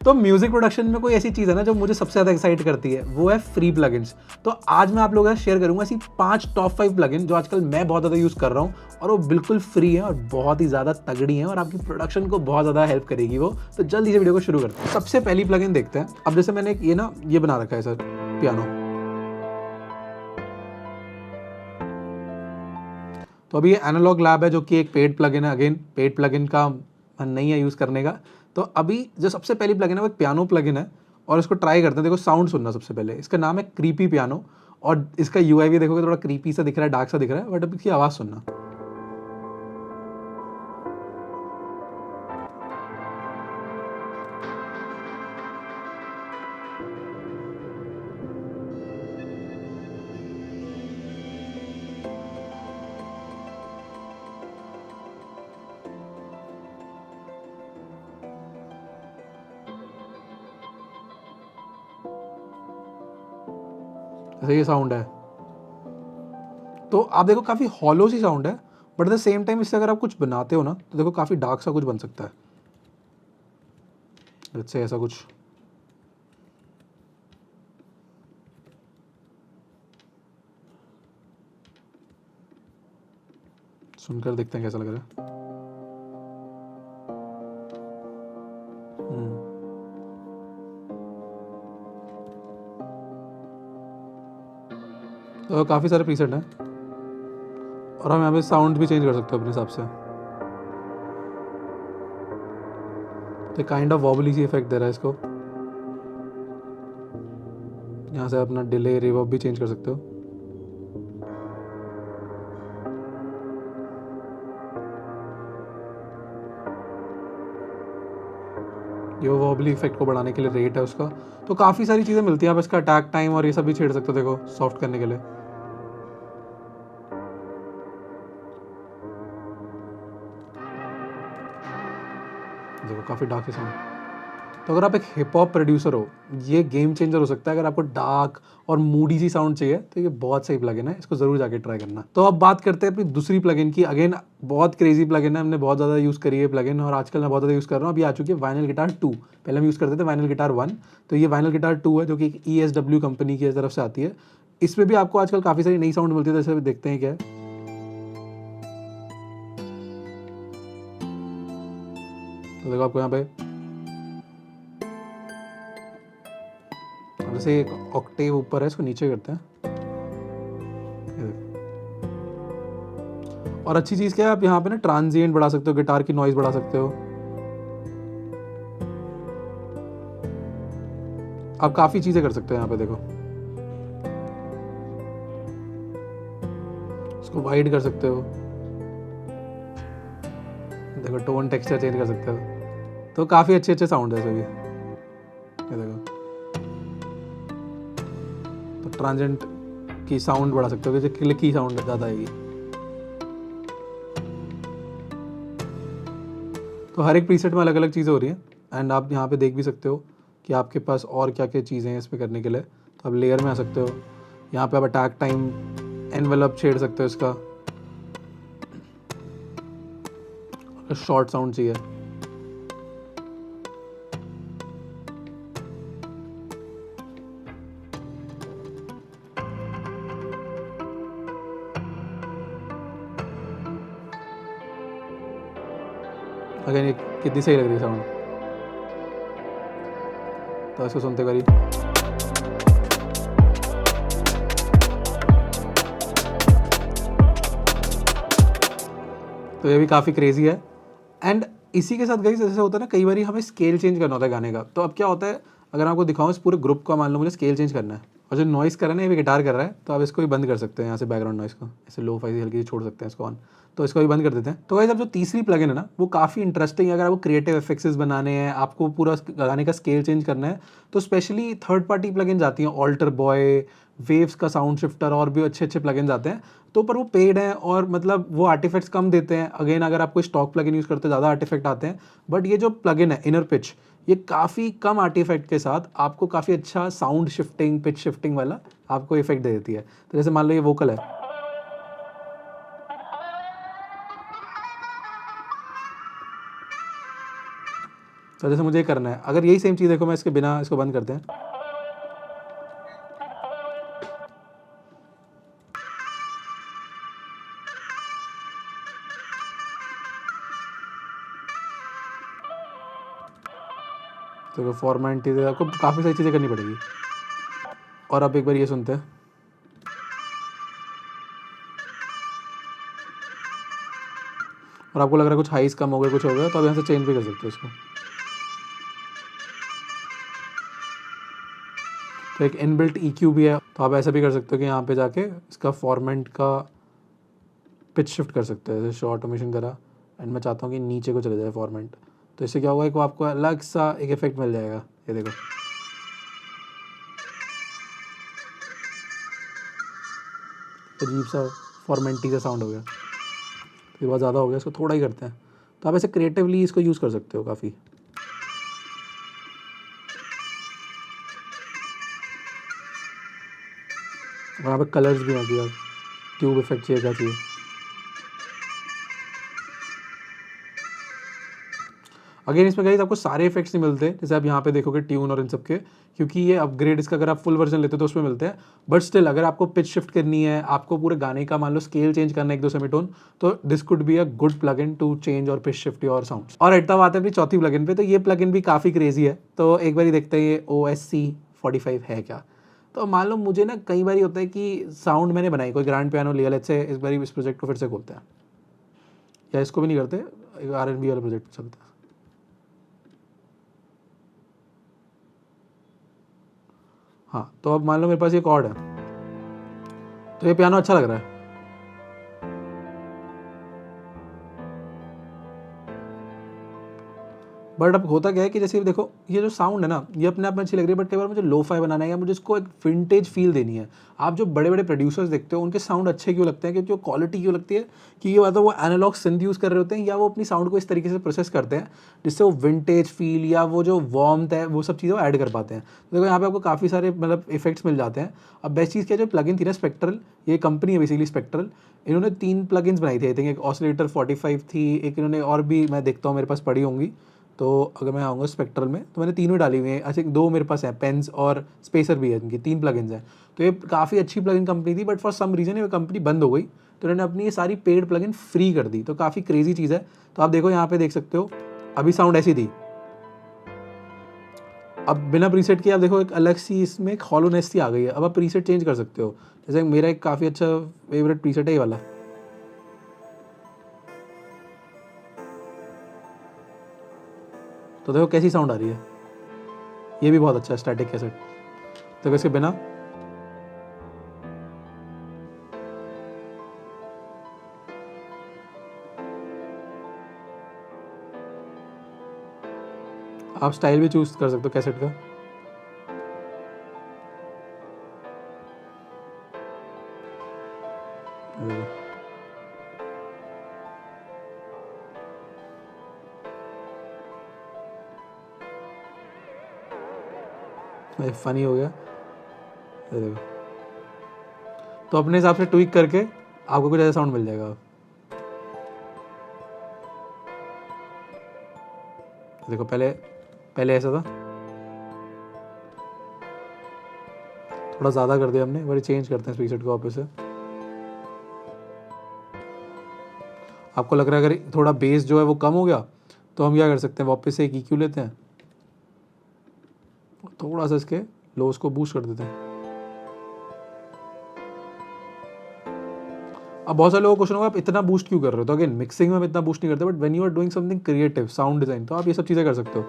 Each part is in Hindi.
तो म्यूजिक प्रोडक्शन में कोई ऐसी चीज़ है ना जो मुझे सबसे ज़्यादा एक्साइट करती है, वो है फ्री प्लगइन्स। तो आज मैं आप लोगों के साथ शेयर करूंगा ऐसी 5 टॉप 5 प्लगइन जो आजकल मैं बहुत ज़्यादा यूज़ कर रहा हूँ और वो बिल्कुल फ्री है और बहुत ही ज़्यादा तगड़ी है और आपकी प्रोडक्शन को बहुत ज़्यादा हेल्प करेगी वो। तो जल्दी से वीडियो को शुरू करते हैं। सबसे पहली प्लगइन देखते हैं। अब जैसे मैंने ये बना रखा है सर, पियानो। तो अभी ये एनालॉग लैब है जो कि एक पेड प्लगइन है। अगेन पेड प्लगइन का मन नहीं है यूज़ करने का। तो अभी जो सबसे पहली प्लगइन है वो एक पियानो प्लगइन है और इसको ट्राई करते हैं। देखो साउंड सुनना सबसे पहले। इसका नाम है क्रीपी पियानो और इसका यूआई भी देखोगे थोड़ा क्रीपी सा दिख रहा है, डार्क सा दिख रहा है, बट अब इसकी आवाज़ सुनना। ऐसे ये साउंड है। तो आप देखो काफ़ी हॉलो सी साउंड है, but at the same time इससे अगर आप कुछ बनाते हो ना तो देखो काफ़ी डार्क सा कुछ बन सकता है। जैसे ऐसा कुछ सुनकर देखते हैं कैसा लग रहा है। तो काफ़ी सारे प्रीसेट हैं और हम यहाँ पे साउंड भी चेंज कर सकते हो अपने हिसाब से। तो kind of wobbly sea effect दे रहा है इसको। यहाँ से अपना डिले रिवर्ब भी चेंज कर सकते हो। ये वॉबली इफेक्ट को बढ़ाने के लिए रेट है उसका। तो काफ़ी सारी चीज़ें मिलती हैं। आप इसका अटैक टाइम और ये सब भी छेड़ सकते हो देखो सॉफ्ट करने के लिए। देखो काफ़ी डार्क है साउंड। तो अगर आप एक हिप हॉप प्रोड्यूसर हो, ये गेम चेंजर हो सकता है। अगर आपको डार्क और मूडी सी साउंड चाहिए तो ये बहुत सही प्लगइन है, इसको ज़रूर जाके ट्राई करना। तो अब बात करते हैं अपनी दूसरी प्लगइन की। अगेन बहुत क्रेजी प्लगइन है, हमने बहुत ज़्यादा यूज़ करी है प्लगइन और आजकल मैं बहुत ज़्यादा यूज़ कर रहा हूँ। अभी आ चुकी है वाइनल गिटार 2। पहले हम यूज़ करते थे वाइनल गिटार 1। तो ये वाइनल गिटार 2 है जो कि ESW कंपनी की तरफ से आती है। इसमें भी आपको आजकल काफ़ी सारी नई साउंड मिलती है, जैसे देखते हैं क्या है। तो देखो आपको यहाँ पे जैसे एक ऑक्टेव ऊपर है, इसको नीचे करते हैं। और अच्छी चीज़ क्या है, आप यहाँ पे ना ट्रांजिएंट बढ़ा सकते हो, गिटार की नॉइज बढ़ा सकते हो। आप काफ़ी चीज़ें कर सकते हो यहाँ पे। देखो इसको वाइड कर सकते हो, देखो टोन टेक्सचर चेंज कर सकते हो। तो काफ़ी अच्छे अच्छे साउंड है सभी। ये देखो तो ट्रांजिएंट की साउंड बढ़ा सकते हो, जैसे क्लिक की साउंड ज़्यादा आएगी। तो हर एक प्रीसेट में अलग अलग चीज़ें हो रही हैं एंड आप यहाँ पे देख भी सकते हो कि आपके पास और क्या क्या चीज़ें हैं इसमें करने के लिए। तो आप लेयर में आ सकते हो, यहाँ पे आप अटैक टाइम एनवेलप छेड़ सकते हो इसका। शॉर्ट साउंड चाहिए अगर ये कितनी सही लग रही है साउंड। तो इसको सुनते करिए। तो ये भी काफ़ी क्रेजी है। एंड इसी के साथ गाइस जैसे होता है ना, कई बार हमें स्केल चेंज करना होता है गाने का। तो अब क्या होता है, अगर आपको दिखाऊं इस पूरे ग्रुप का, मान लो मुझे स्केल चेंज करना है और जो नॉइस कर रहा है ना, ये भी गिटार कर रहा है, तो आप इसको भी बंद कर सकते हैं यहाँ से, बैकग्राउंड नॉइस को ऐसे लो फाई हल्की छोड़ सकते हैं इसको ऑन। तो इसको भी बंद कर देते हैं। तो गाइस अब जो तीसरी प्लगइन है ना, वो काफ़ी इंटरेस्टिंग है। अगर आपको क्रिएटिव इफेक्ट्स बनाने हैं, आपको पूरा गाने का स्केल चेंज करना है, तो स्पेशली थर्ड पार्टी प्लगइन आती हैं, ऑल्टर बॉय, वेव्स का साउंड शिफ्टर और भी अच्छे अच्छे प्लगइन्स आते हैं। तो पर वो पेड हैं और मतलब वो आर्टिफैक्ट्स कम देते हैं। अगेन अगर आप कोई स्टॉक प्लगइन यूज़ करते हो ज़्यादा आर्टिफैक्ट आते हैं, बट ये जो प्लगइन है इनर पिच, ये काफ़ी कम आर्टिफैक्ट के साथ आपको काफ़ी अच्छा साउंड शिफ्टिंग, पिच शिफ्टिंग वाला आपको इफेक्ट दे देती है। तो जैसे मान लो ये वोकल है, तो जैसे मुझे ये करना है, अगर यही सेम चीज़ देखो मैं इसके बिना, इसको बंद करते हैं, तो फॉर्मेलिटी से आपको काफ़ी सारी चीज़ें करनी पड़ेगी। और आप एक बार ये सुनते हैं, और आपको लग रहा है कुछ हाइस कम हो गए, कुछ हो गया, तो आप यहाँ से चेंज भी कर सकते हो इसको। तो एक इनबिल्ट EQ भी है, तो आप ऐसा भी कर सकते हो कि यहाँ पे जाके इसका फॉर्मेट का पिच शिफ्ट कर सकते हैं, जैसे शो ऑटोमेशन करा, एंड मैं चाहता हूँ कि नीचे को चले जाए फॉर्मेट। तो इससे क्या होगा कि आपको अलग सा एक इफेक्ट मिल जाएगा। ये देखो, अजीब सा फॉर्मेलिटी का साउंड हो गया, ये बहुत ज़्यादा हो गया, इसको थोड़ा ही करते हैं। तो आप ऐसे क्रिएटिवली इसको यूज़ कर सकते हो काफ़ी। और यहाँ पे कलर्स भी हैं कि यार ट्यूब इफेक्ट चाहिए, क्या चाहिए। अगेन इसमें गाइस आपको सारे इफेक्ट्स नहीं मिलते, जैसे आप यहाँ पे देखोगे ट्यून और इन सब के, क्योंकि ये अपग्रेड इसका अगर आप फुल वर्जन लेते हो तो उसमें मिलते हैं। बट स्टिल अगर आपको पिच शिफ्ट करनी है, आपको पूरे गाने का मान लो स्केल चेंज करना है, एक दो सेमीटोन, तो this could be a good plugin to change or pitch shift your sound. और एट तब आते हैं अपनी चौथी प्लगइन पे। तो ये प्लगइन भी काफ़ी क्रेजी है, तो एक बार देखते हैं ये OSC45 है क्या। तो मान लो मुझे ना कई बार होता है कि साउंड मैंने बनाई, कोई ग्रैंड पियानो लिया, लेट्स से इस बार इस प्रोजेक्ट को फिर से खोलते हैं, या इसको भी नहीं करते, एक R&B वाले प्रोजेक्ट पे चलते हैं। हाँ, तो अब मान लो मेरे पास ये कॉर्ड है, तो ये पियानो अच्छा लग रहा है, बट अब होता क्या है कि जैसे देखो ये जो साउंड है ना, ये अपने आप में अच्छी लग रही है, बट कई बार मुझे लो फाई बनाना है या मुझे इसको एक विंटेज फील देनी है। आप जो बड़े बड़े प्रोड्यूसर्स देखते हो उनके साउंड अच्छे क्यों लगते हैं, क्योंकि वो क्वालिटी क्यों लगती है, कि ये बात है वो एनालॉग सिंथ यूज़ कर रहे होते हैं, या वो अपनी साउंड को इस तरीके से प्रोसेस करते हैं जिससे वो विंटेज फील या वो जो वार्मथ है वो सब चीज़ें वो ऐड कर पाते हैं। तो देखो यहाँ पे आपको काफ़ी सारे मतलब इफेक्ट्स मिल जाते हैं। अब बेस्ट चीज़ क्या है, जो प्लगइन थी ना स्पेक्ट्रल, ये कंपनी है बेसिकली स्पेक्ट्रल, इन्होंने 3 प्लगइन्स बनाई थी आई थिंक, एक ऑसिलेटर 45 थी, एक इन्होंने और भी मैं देखता हूँ मेरे पास पड़ी होंगी। तो अगर मैं आऊँगा स्पेक्ट्रल में, तो मैंने तीनों डाली हुई हैं, अच्छा 2 मेरे पास हैं, पेन्स और स्पेसर भी है, इनकी 3 प्लगइन्स हैं। तो ये काफ़ी अच्छी प्लगइन कंपनी थी, बट फॉर सम रीज़न ये कंपनी बंद हो गई, तो उन्होंने अपनी ये सारी पेड प्लगइन फ्री कर दी। तो काफ़ी क्रेजी चीज़ है। तो आप देखो यहाँ पे देख सकते हो, अभी साउंड ऐसी थी, अब बिना प्रीसेट के आप देखो एक अलग सी इसमें एक हॉलोनेस सी आ गई है। अब आप प्रीसेट चेंज कर सकते हो, जैसे मेरा एक काफ़ी अच्छा फेवरेट प्रीसेट है ये वाला, तो देखो कैसी साउंड आ रही है, ये भी बहुत अच्छा है स्टैटिक कैसेट। तो इसके बिना आप स्टाइल भी चूज कर सकते हो कैसेट का। फनी हो गया, ये देखो। तो अपने हिसाब से ट्विक करके आपको कुछ ऐसा साउंड मिल जाएगा। देखो पहले पहले ऐसा था, थोड़ा ज़्यादा कर दिया हमने, बड़ी चेंज करते हैं प्रीसेट को वापस से। आपको लग रहा है अगर थोड़ा बेस जो है वो कम हो गया, तो हम क्या कर सकते हैं, वापस से एक EQ लेते हैं, थोड़ा सा इसके लोस को बूस्ट कर देते हैं। अब बहुत सारे लोगों को क्वेश्चन होगा आप इतना बूस्ट क्यों कर रहे हो, तो अगेन मिक्सिंग में हम इतना बूस्ट नहीं करते, but when you are doing something creative sound design, तो आप ये सब चीज़ें कर सकते हो।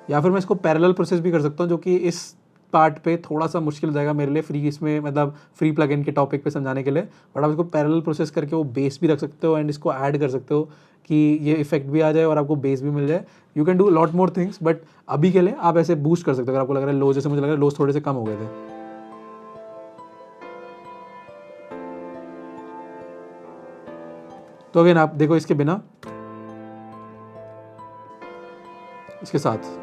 या फिर मैं इसको पैरेलल प्रोसेस भी कर सकता हूँ, जो कि इस पार्ट पे थोड़ा सा मुश्किल हो जाएगा मेरे लिए फ्री, इसमें मतलब फ्री प्लगइन के टॉपिक पे समझाने के लिए, बट आप इसको पैरेलल प्रोसेस करके वो बेस भी रख सकते हो एंड इसको ऐड कर सकते हो कि ये इफेक्ट भी आ जाए और आपको बेस भी मिल जाए। You can do lot more things, but अभी के लिए आप ऐसे बूस्ट कर सकते हो। अगर आपको लग रहा है लो, जैसे मुझे लग रहा है लोस थोड़े से कम हो गए थे, तो अगेन आप देखो इसके बिना, इसके साथ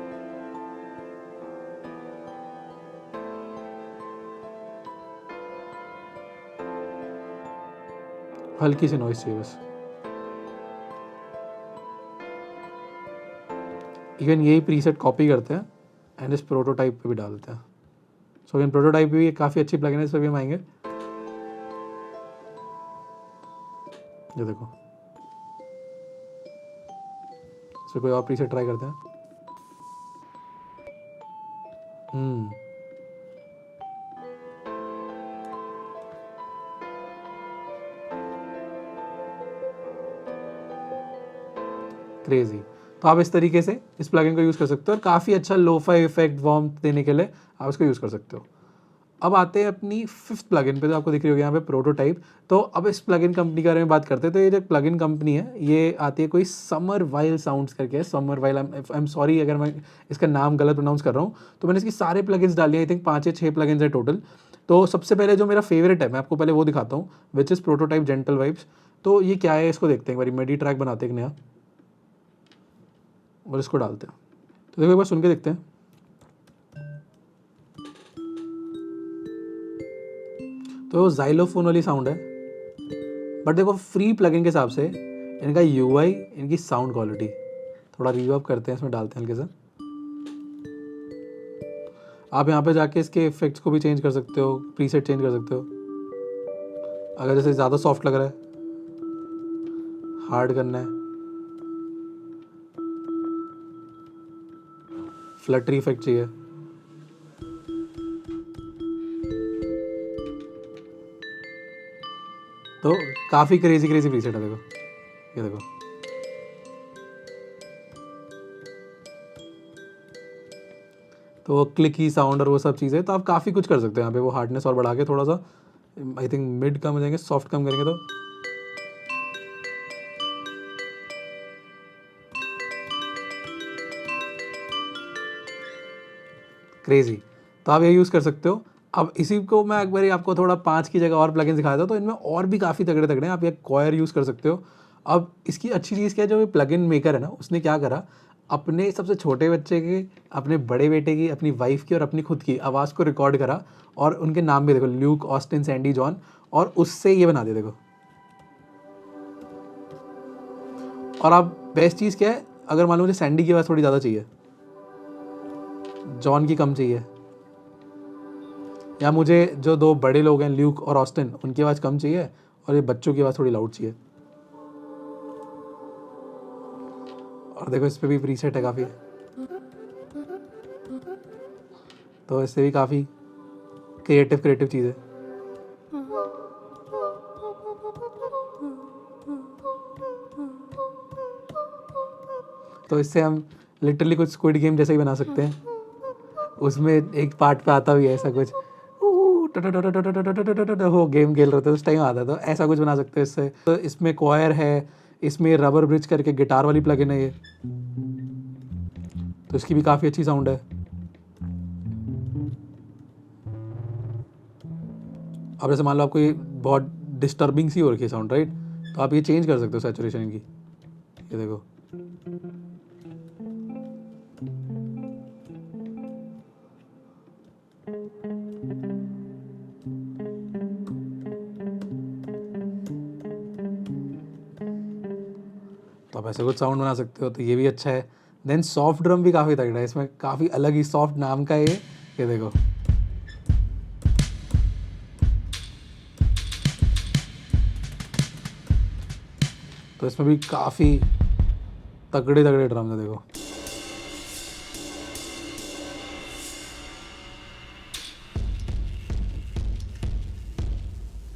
हल्की सी नॉइस चाहिए बस। इवन यही प्रीसेट कॉपी करते हैं एंड इस प्रोटोटाइप पे भी डालते हैं. सो अगेन प्रोटोटाइप भी एक काफ़ी अच्छी प्लगइन है, इस पर भी हम आएंगे. ये देखो, इस पर कोई और प्रीसेट ट्राई करते हैं. क्रेजी. तो आप इस तरीके से इस प्लगइन को यूज़ कर सकते हो और काफ़ी अच्छा लोफाई इफेक्ट वार्मथ देने के लिए आप इसको यूज़ कर सकते हो. अब आते हैं अपनी फिफ्थ प्लगइन पे, जो आपको दिख रही होगी यहाँ पे प्रोटोटाइप. तो अब इस प्लगइन कंपनी के बारे में बात करते हैं. तो ये जो प्लगइन कंपनी है ये आती है कोई समर वाइल साउंड्स करके है. Summer while, I am sorry अगर मैं इसका नाम गलत प्रोनाउंस कर रहा हूँ. तो मैंने इसकी सारे प्लगइन्स डाली, आई थिंक 5 या 6 प्लगइन्स है टोटल. तो सबसे पहले जो मेरा फेवरेट है मैं आपको पहले वो दिखाता हूँ, which is prototype gentle vibes. तो ये क्या है इसको देखते हैं एक बार. मेडी ट्रैक बनाते हैं एक नया और इसको डालते हैं. तो देखो एक बार सुन के देखते हैं. तो वो जाइलोफोन वाली साउंड है, बट देखो फ्री प्लगइन के हिसाब से इनका यूआई, इनकी साउंड क्वालिटी थोड़ा रिवर्ब करते हैं, इसमें डालते हैं हल्के से. आप यहाँ पे जाके इसके इफेक्ट्स को भी चेंज कर सकते हो, प्रीसेट चेंज कर सकते हो. अगर जैसे ज़्यादा सॉफ्ट लग रहा है, हार्ड करना है, फ्लटरी इफेक्ट चाहिए, तो काफ़ी क्रेजी क्रेजी प्रीसेट है. देखो ये देखो, तो क्लिकी साउंड और वो सब चीज़ें. तो आप काफ़ी कुछ कर सकते हो यहाँ पे. वो हार्डनेस और बढ़ा के थोड़ा सा, आई थिंक मिड कम हो जाएंगे, सॉफ्ट कम करेंगे तो क्रेजी. तो आप ये यूज़ कर सकते हो. अब इसी को मैं एक बार आपको थोड़ा 5 की जगह और प्लगइन दिखाया था. तो इनमें और भी काफ़ी तगड़े तगड़े हैं. आप ये कॉयर यूज़ कर सकते हो. अब इसकी अच्छी चीज़ क्या है, जो प्लगइन मेकर है ना, उसने क्या करा, अपने सबसे छोटे बच्चे की, अपने बड़े बेटे की, अपनी वाइफ की और अपनी खुद की आवाज़ को रिकॉर्ड करा और उनके नाम भी देखो, ल्यूक, ऑस्टिन, सैंडी, जॉन, और उससे ये बना दिया. देखो, और अब बेस्ट चीज़ क्या है, अगर मान लो मुझे सैंडी की आवाज़ थोड़ी ज़्यादा चाहिए, जॉन की कम चाहिए, या मुझे जो 2 बड़े लोग हैं ल्यूक और ऑस्टिन, उनकी आवाज़ कम चाहिए और ये बच्चों की आवाज़ थोड़ी लाउड चाहिए. और देखो इस पर भी प्रीसेट है काफ़ी, तो इससे भी काफ़ी क्रिएटिव चीज़ है. तो इससे हम लिटरली कुछ स्क्विड गेम जैसा ही बना सकते हैं. उसमें एक पार्ट पे आता भी है ऐसा कुछ, हो गेम खेल रहे थे उस टाइम आता. तो ऐसा कुछ बना सकते हैं इससे. तो इसमें क्वायर है, इसमें रबर ब्रिज करके गिटार वाली प्लगइन है ये, तो इसकी भी काफ़ी अच्छी साउंड है. अब जैसे मान लो आपको ये बहुत डिस्टर्बिंग सी हो रखी है साउंड, राइट, तो आप ये चेंज कर सकते हो सैचुरेशन इनकी. ये देखो, तो आप ऐसे कुछ साउंड बना सकते हो. तो ये भी अच्छा है. देन सॉफ्ट ड्रम भी काफ़ी तगड़ा है. इसमें काफ़ी अलग ही सॉफ्ट नाम का ये देखो, तो इसमें भी काफ़ी तगड़े तगड़े ड्रम्स है. देखो,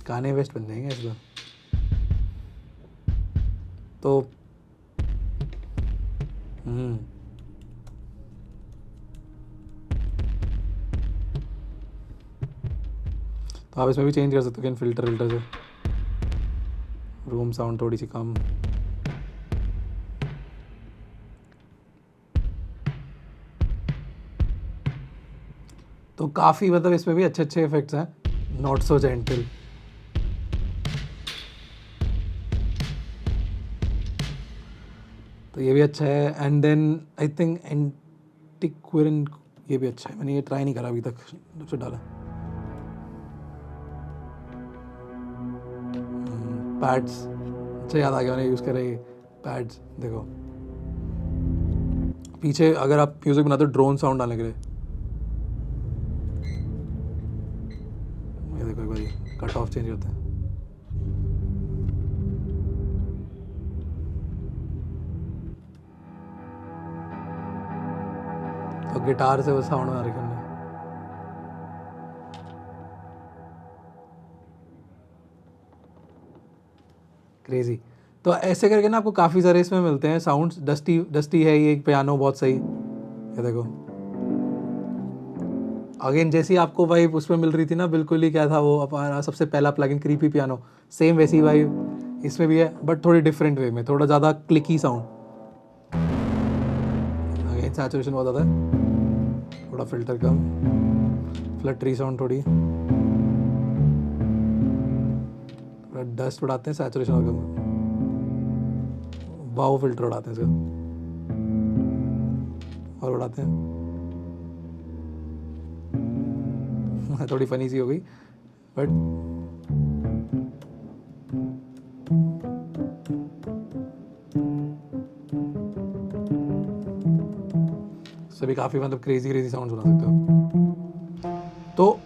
गाने वेस्ट बन जाएंगे इस बार. तो तो आप इसमें भी चेंज कर सकते हो फिल्टर से. रूम साउंड थोड़ी सी कम. तो काफ़ी मतलब इसमें भी अच्छे अच्छे इफेक्ट्स हैं. नॉट सो जेंटल, तो ये भी अच्छा है. एंड देन आई थिंक एंटिक्विरन, ये भी अच्छा है. मैंने ये ट्राई नहीं करा अभी तक जब से डाला. पैड्स, अच्छा याद आ गया, मैंने यूज़ करा ये पैड्स. देखो, पीछे अगर आप म्यूज़िक बनाते हो ड्रोन साउंड आने के लिए, ये देखो एक बार कट ऑफ चेंज होता है। तो गिटार से वो साउंड बना रखे हमने। क्रेजी। तो ऐसे करके ना आपको काफ़ी सारे इसमें मिलते हैं साउंड्स। डस्टी डस्टी है ये, एक पियानो बहुत सही, ये देखो। अगेन जैसी आपको वाइब उसमें मिल रही थी ना, बिल्कुल ही क्या था वो हमारा सबसे पहला प्लगइन क्रीपी पियानो, सेम वैसी वाइब इसमें भी है, बट थोड़ी डिफरेंट वे में, थोड़ा ज़्यादा क्लिकी साउंड। अगेन सैचुरेशन बहुत ज़्यादा है, थोड़ा फिल्टर कम, फ्लटरी साउंड थोड़ी, थोड़ा डस्ट उड़ाते हैं, सैचुरेशन और कम, वाओ फिल्टर उड़ाते हैं इसका, और उड़ाते हैं। थोड़ी फनी सी हो गई बट सभी काफ़ी मतलब क्रेजी साउंड सुना सकते हो। तो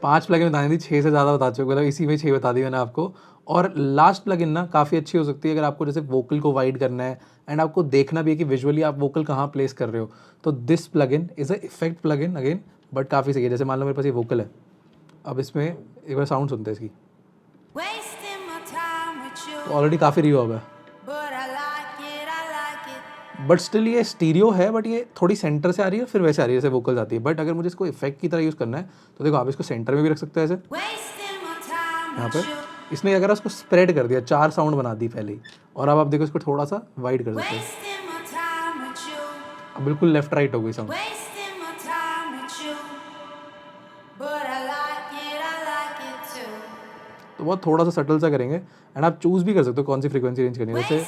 5 प्लगइन बतानी थी, 6 से ज़्यादा बता चुके, मतलब इसी में 6 बता दी मैंने आपको। और लास्ट प्लगइन ना काफ़ी अच्छी हो सकती है अगर आपको जैसे वोकल को वाइड करना है एंड आपको देखना भी है कि विजुअली आप वोकल कहाँ प्लेस कर रहे हो। तो this plugin is a effect plugin again, but काफ़ी सही है। जैसे मान लो मेरे पास ये वोकल है, अब इसमें एक बार साउंड सुनते हैं इसकी, तो ऑलरेडी काफ़ी रिवर्ब है, बट स्टिल ये स्टीरियो है, बट ये थोड़ी सेंटर से आ रही है फिर वैसे आ रही है जैसे वोकल्स आती है। बट अगर मुझे इसको इफेक्ट की तरह यूज़ करना है तो देखो आप इसको सेंटर में भी रख सकते हो ऐसे, यहाँ पे इसने अगर उसको स्प्रेड कर दिया, 4 साउंड बना दी पहले ही, और अब आप देखो इसको थोड़ा सा वाइड कर सकते हो, अब बिल्कुल लेफ्ट राइट हो गई साउंड। तो बहुत थोड़ा सा सटल सा करेंगे एंड आप चूज़ भी कर सकते हो कौन सी फ्रीक्वेंसी रेंज करनी है। जैसे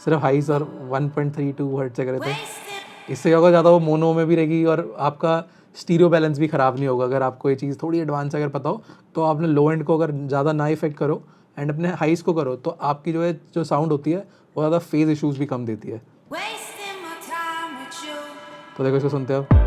सिर्फ हाइस और 1.32 हर्ट्ज से करे तो इससे होगा ज़्यादा वो मोनो में भी रहेगी और आपका स्टीरियो बैलेंस भी ख़राब नहीं होगा। अगर आपको ये चीज़ थोड़ी एडवांस अगर पता हो तो आपने लो एंड को अगर ज़्यादा ना इफेक्ट करो एंड अपने हाइस को करो तो आपकी जो साउंड होती है वो ज़्यादा फेज इश्यूज़ भी कम देती है। तो देखो इसको सुनते हो आप।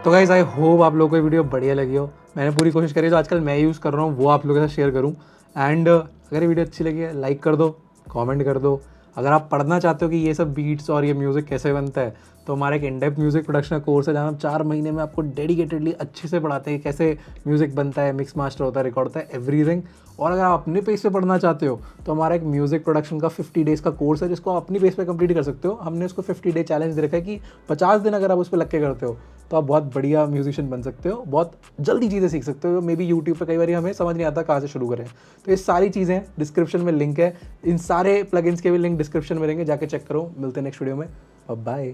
तो गाइस आई होप आप लोगों को ये वीडियो बढ़िया लगी हो। मैंने पूरी कोशिश करी जो आजकल मैं यूज़ कर रहा हूँ वो आप लोगों के साथ शेयर करूँ। एंड अगर ये वीडियो अच्छी लगी है लाइक कर दो, कमेंट कर दो। अगर आप पढ़ना चाहते हो कि ये सब बीट्स और ये म्यूज़िक कैसे बनता है तो हमारा एक इन-डेप्थ म्यूज़िक प्रोडक्शन का कोर्स है जहाँ हम 4 महीने में आपको डेडिकेटेडली अच्छे से पढ़ाते हैं कैसे म्यूज़िक बनता है, मिक्स मास्टर होता है, रिकॉर्ड होता है, एवरीथिंग। और अगर आप अपने पेस पे पढ़ना चाहते हो तो हमारा एक म्यूज़िक प्रोडक्शन का 50 डेज़ का कोर्स है जिसको आप अपनी पेस पे कंप्लीट कर सकते हो। हमने उसको 50 डे चैलेंज दे रखा है कि 50 दिन अगर आप उस पर लग के करते हो तो आप बहुत बढ़िया म्यूजिशियन बन सकते हो, बहुत जल्दी चीज़ें सीख सकते हो। मे बी यूट्यूब पे कई बार हमें समझ नहीं आता कहाँ से शुरू करें। तो ये सारी चीज़ें डिस्क्रिप्शन में लिंक है, इन सारे प्लगइन्स के भी लिंक डिस्क्रिप्शन में रहेंगे, जाके चेक करो। मिलते हैं नेक्स्ट वीडियो में, बाय।